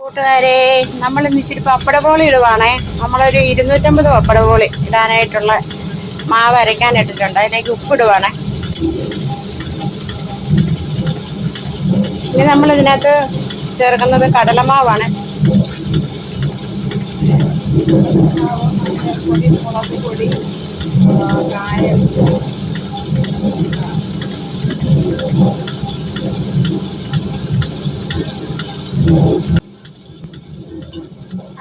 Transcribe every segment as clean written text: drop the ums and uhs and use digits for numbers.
കൂട്ടുകാരെ, നമ്മൾ ഇന്ന് ഇച്ചിരി പപ്പടബോളി ഇടുവാണേ. നമ്മളൊരു 250 പപ്പടബോളി ഇടാനായിട്ടുള്ള മാവ് അരയ്ക്കാനിട്ടിട്ടുണ്ട്. അതിലേക്ക് ഉപ്പിടുവാണേ. ഇനി നമ്മളിതിനകത്ത് ചേർക്കുന്നത് കടലമാവാണ്. പൊടി, മുളക് പൊടി, കായം,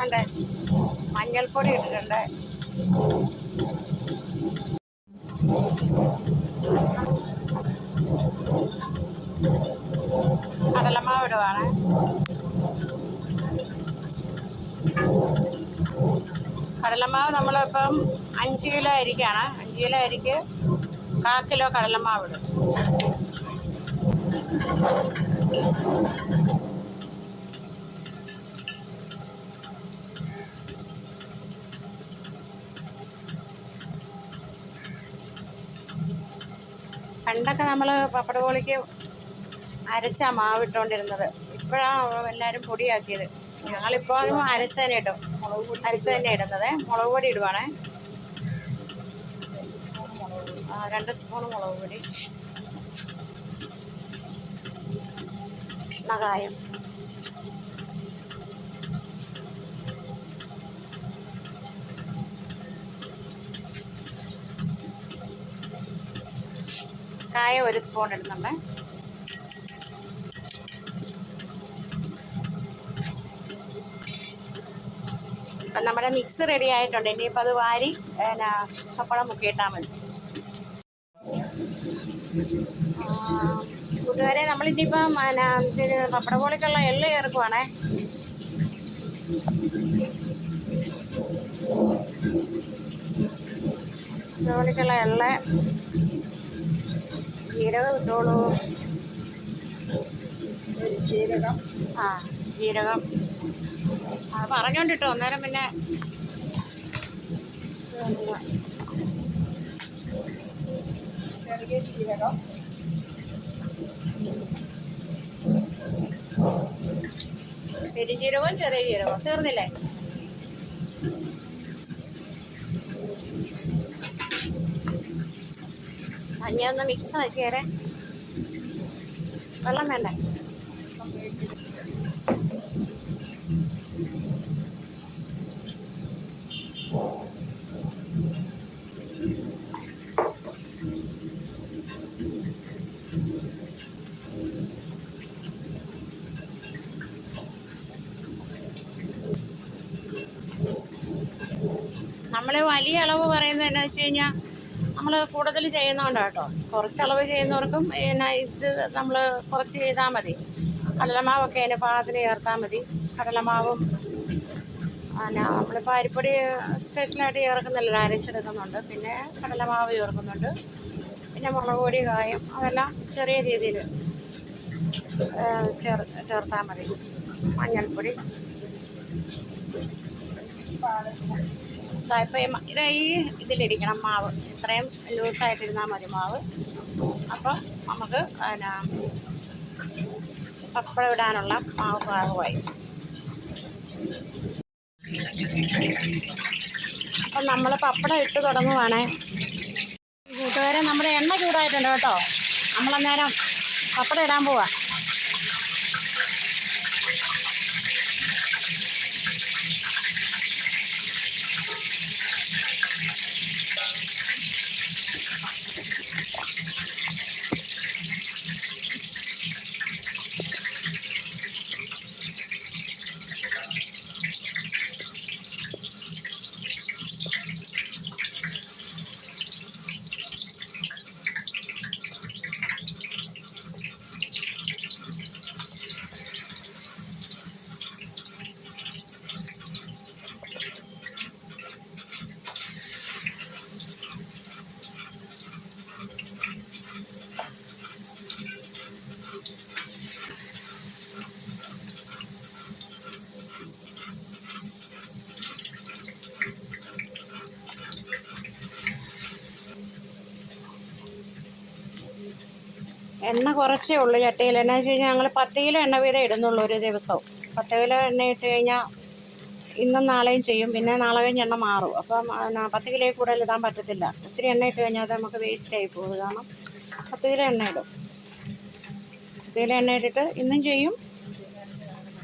അതെ, മഞ്ഞൾപ്പൊടി ഇട്ടിട്ടുണ്ട്. കടലമാവ് ഇടുവാണ്. കടലമാവ് നമ്മളിപ്പം 5 കിലോ അരിക്കാണ്. 5 കിലോ അരിക്ക് 1/4 കിലോ കടലമാവ് ഇടും. പണ്ടൊക്കെ നമ്മൾ പപ്പടബോളിക്ക് അരച്ചാ മാവിട്ടുകൊണ്ടിരുന്നത്. ഇപ്പോഴാണ് എല്ലാവരും പൊടിയാക്കിയത്. ഞങ്ങളിപ്പോൾ അരച്ച് തന്നെ ഇടും. അരച്ച് തന്നെ ഇടുന്നത്. മുളക് പൊടി ഇടുവാണേ. 2 സ്പൂൺ മുളക് പൊടി, കായം, കായം 1 സ്പൂൺ ഇടുന്നുണ്ട്. അപ്പം നമ്മുടെ മിക്സ് റെഡി ആയിട്ടുണ്ട്. ഇനിയിപ്പോൾ അത് വാരി പപ്പടം മുക്കിയിട്ടാൽ മതി. കൂട്ടുകാരെ, നമ്മളിനിയിപ്പം പപ്പടബോളിക്കുള്ള എള്ള് ചേർക്കുവാണേ. പപ്പടബോളിക്കുള്ള എള്ള്, ജീരകം ഇട്ടോളൂ. ജീരകം അത് പറഞ്ഞോണ്ടിട്ടോ. അന്നേരം പിന്നെ ചെറിയ ജീരകം, പെരുംജീരകവും ചെറിയ ജീരകവും തീർന്നില്ലേ? ഒന്ന് മിക്സ് ആക്കിയേരെ. വെള്ളം വേണ്ടേ? നമ്മൾ വലിയ അളവ് പറയുന്നത് എന്നാ വെച്ച് കഴിഞ്ഞാൽ, നമ്മൾ കൂടുതൽ ചെയ്യുന്നതുകൊണ്ടാണ് കേട്ടോ. കുറച്ചളവ് ചെയ്യുന്നവർക്കും ഇത് നമ്മൾ കുറച്ച് ചെയ്താൽ മതി. കടലമാവൊക്കെ അതിന് പാകത്തിന് ചേർത്താൽ മതി. കടലമാവും നമ്മളിപ്പോൾ അരിപ്പൊടി സ്പെഷ്യലായിട്ട് ചേർക്കുന്നില്ല, അരച്ചെടുക്കുന്നുണ്ട്. പിന്നെ കടലമാവ് ചേർക്കുന്നുണ്ട്. പിന്നെ മുളക് പൊടി, കായം, അതെല്ലാം ചെറിയ രീതിയിൽ ചേർത്താൽ മതി. മഞ്ഞൾപ്പൊടി. ഇപ്പം ഇത് ഈ ഇതിലിരിക്കണം മാവ്. ഇത്രയും ലൂസായിട്ടിരുന്നാൽ മതി മാവ്. അപ്പം നമുക്ക് പപ്പടം ഇടാനുള്ള മാവ് പാകമായി. അപ്പം നമ്മൾ പപ്പടം ഇട്ട് തുടങ്ങുവാണേ. കൂട്ടുകാരെ, നമ്മുടെ എണ്ണ ചൂടായിട്ടുണ്ട് കേട്ടോ. നമ്മളന്നേരം പപ്പടം ഇടാൻ പോവാ. എണ്ണ കുറച്ചേ ഉള്ളൂ ചട്ടിയിൽ. എന്നാ വെച്ച് കഴിഞ്ഞാൽ ഞങ്ങൾ 10 കിലോ എണ്ണ വീതം ഇടുന്നുള്ളൂ ഒരു ദിവസം. 10 കിലോ എണ്ണ ഇട്ട് കഴിഞ്ഞാൽ ഇന്നും നാളെയും ചെയ്യും, പിന്നെ നാളെ കഴിഞ്ഞ് എണ്ണ മാറും. അപ്പം 10 കിലോയിൽ കൂടുതൽ ഇടാൻ പറ്റത്തില്ല. ഒത്തിരി എണ്ണ ഇട്ട് കഴിഞ്ഞാൽ അത് നമുക്ക് വേസ്റ്റായി പോകും. കാരണം 10 കിലോ എണ്ണ ഇടും. 10 കിലോ എണ്ണ ഇട്ടിട്ട് ഇന്നും ചെയ്യും,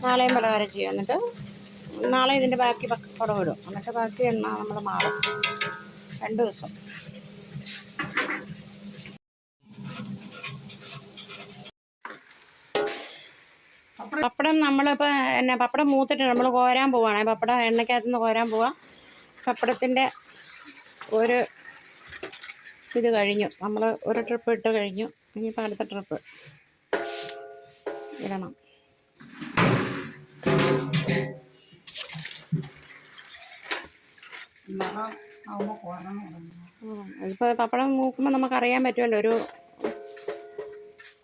നാളെയും പലഹാരം ചെയ്യും. എന്നിട്ട് നാളെ ഇതിൻ്റെ ബാക്കി പപ്പടം ഇടും. എന്നിട്ട് ബാക്കി എണ്ണ നമ്മൾ മാറും 2 ദിവസം. പപ്പടം നമ്മളിപ്പോൾ പപ്പടം മൂത്തിട്ട് നമ്മൾ കോരാൻ പോവുകയാണ്. പപ്പടം എണ്ണയ്ക്കകത്ത് നിന്ന് കോരാൻ പോവാം. പപ്പടത്തിൻ്റെ ഒരു ഇത് കഴിഞ്ഞു. നമ്മൾ ഒരു ട്രിപ്പ് ഇട്ട് കഴിഞ്ഞു. ഇനിയിപ്പോൾ അടുത്ത ട്രിപ്പ് ഇടണം. ഇപ്പോൾ പപ്പടം മൂക്കുമ്പോൾ നമുക്കറിയാൻ പറ്റുമല്ലോ, ഒരു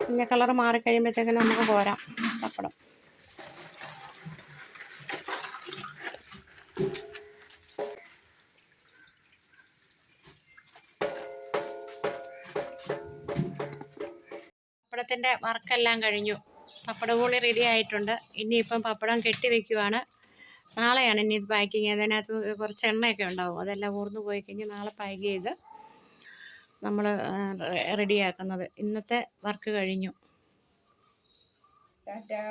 മഞ്ഞ കളർ മാറിക്കഴിയുമ്പോഴത്തേക്കും നമുക്ക് കോരാം പപ്പടം. പപ്പടത്തിൻ്റെ വർക്കെല്ലാം കഴിഞ്ഞു. പപ്പട കൂടി റെഡി ആയിട്ടുണ്ട്. ഇനിയിപ്പം പപ്പടം കെട്ടി വയ്ക്കുവാണ്. നാളെയാണ് ഇനി ഇത് പാക്കിങ്. അതിനകത്ത് കുറച്ച് എണ്ണയൊക്കെ ഉണ്ടാവും. അതെല്ലാം ഊർന്നു പോയി കഴിഞ്ഞ് നാളെ പാക്ക് ചെയ്ത് നമ്മൾ റെഡിയാക്കുന്നത്. ഇന്നത്തെ വർക്ക് കഴിഞ്ഞു. ടാറ്റാ.